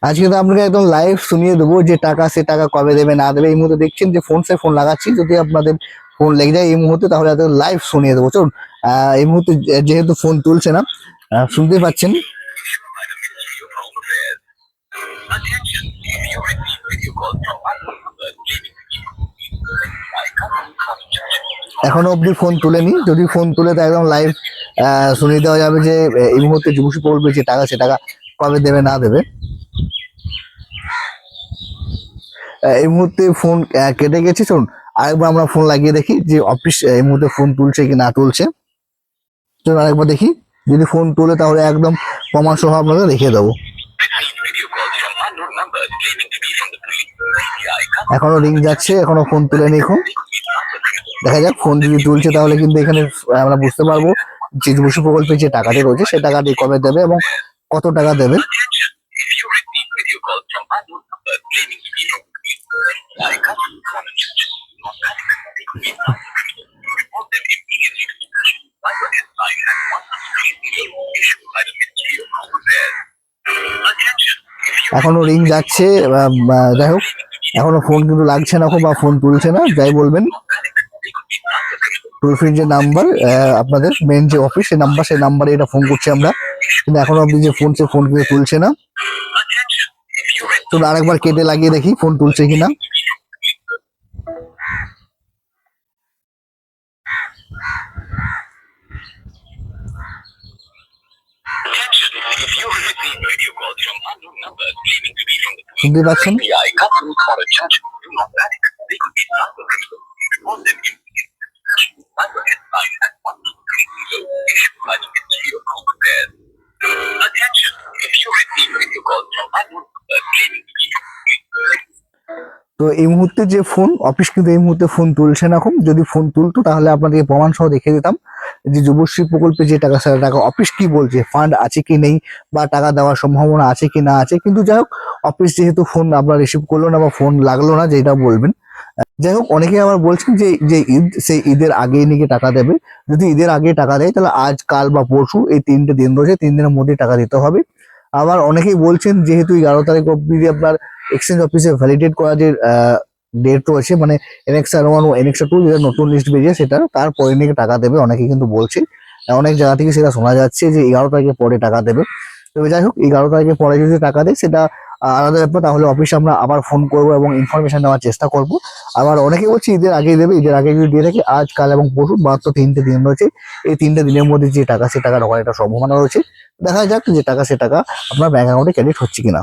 আজকে তো আপনাকে একদম লাইভ শুনিয়ে দেবো যে টাকা সে টাকা কবে দেবে না দেবে। এই মুহূর্তে দেখছেন যে ফোন লাগাচ্ছি, যদি আপনাদের ফোন লেগে যায় এই মুহূর্তে তাহলে লাইভ শুনিয়ে দেবো। চলুন এই মুহূর্তে যেহেতু ফোন তুলছে না, শুনতে পাচ্ছেন। এখনো অব্দি ফোন তুলেনি, যদি ফোন তুলে তো একদম লাইভ শুনিয়ে দেওয়া যাবে যে এই মুহূর্তে যুবশ্রী প্রকল্পে যে টাকা সে টাকা কবে দেবে না দেবে। এই মুহূর্তে ফোন কেটে গেছে। শুনুন আরেকবার আমরা ফোন লাগিয়ে দেখি যে অফিস এই মুহূর্তে ফোন তুলছে কি না তুলছে। চলুন আরেকবার দেখি, যদি ফোন তুলে তাহলে একদম প্রমাণ সহ আপনাকে দেখিয়ে দেবো। এখনো রিং যাচ্ছে, এখনো ফোন তুলেনি। এখন দেখা যাক, ফোন যদি তুলছে তাহলে কিন্তু এখানে আমরা বুঝতে পারবো যে যুবশ্রী প্রকল্পে যে টাকাটি রয়েছে সে টাকাটি কবে দেবে এবং কত টাকা দেবে। এখনো রিং যাচ্ছে, যাই হোক এখনো ফোন কিন্তু লাগছে না বা ফোন তুলছে না, যাই বলবেন। টোল ফ্রি যে নাম্বার আপনাদের মেন যে অফিস সেই নাম্বারে এটা ফোন করছি আমরা, কিন্তু এখনো অব্দি যে ফোন সে ফোন কিন্তু তুলছে না। তো আরেকবার কেটে লাগিয়ে দেখি ফোন তুলছে কিনা। শুনতে পাচ্ছেন? তো এই মুহূর্তে যে ফোন অফিস কিন্তু এই মুহূর্তে ফোন তুলছে না। এখন যদি ফোন তুলতো তাহলে আপনাদেরকে প্রমাণ সহ দেখিয়ে দিতাম যে যুবশ্রী প্রকল্পে যে টাকা সেটা টাকা অফিস কি বলছে, ফান্ড আছে কি নেই বা টাকা দেওয়ার সম্ভাবনা আছে কি না আছে। কিন্তু যাই হোক অফিস যেহেতু ফোন আপনার রিসিভ করলো না বা ফোন লাগলো না যেটা বলবেন। যাই হোক অনেকে আবার বলছেন যে যে ঈদ সেই ঈদের আগেই নাকি টাকা দেবে। যদি ঈদের আগে টাকা দেয় তাহলে আজ কাল বা পরশু এই 3টে দিন রয়েছে, 3 দিনের মধ্যে টাকা দিতে হবে। আবার অনেকেই বলছেন যেহেতু 11 তারিখ অব্দি আপনার এক্সচেঞ্জ অফিসে ভ্যালিডেট করা যে ডেট রয়েছে, মানে NXR1 ও NXR2 যেটা নতুন লিস্ট বেরিয়ে সেটা তারপরে নাকি টাকা দেবে, অনেকে কিন্তু বলছে। অনেক জায়গা থেকে সেটা শোনা যাচ্ছে যে 11 তারিখের পরে টাকা দেবে। তবে যাই হোক 11 তারিখের পরে যদি টাকা দেয় সেটা আলাদা ব্যাপার, তাহলে অফিসে আমরা আবার ফোন করবো এবং ইনফরমেশন নেওয়ার চেষ্টা করব। আবার অনেকে বলছে ঈদের আগেই দেবে, ঈদের আগে যদি দিয়ে থাকে আজ কাল এবং পরশু মাত্র 3টে দিন রয়েছে, এই 3টে দিনের মধ্যে যে টাকা সে টাকা ঢোকার একটা সম্ভাবনা রয়েছে। দেখা যাক যে টাকা সে টাকা আপনার ব্যাংক অ্যাকাউন্টে ক্রেডিট হচ্ছে কিনা।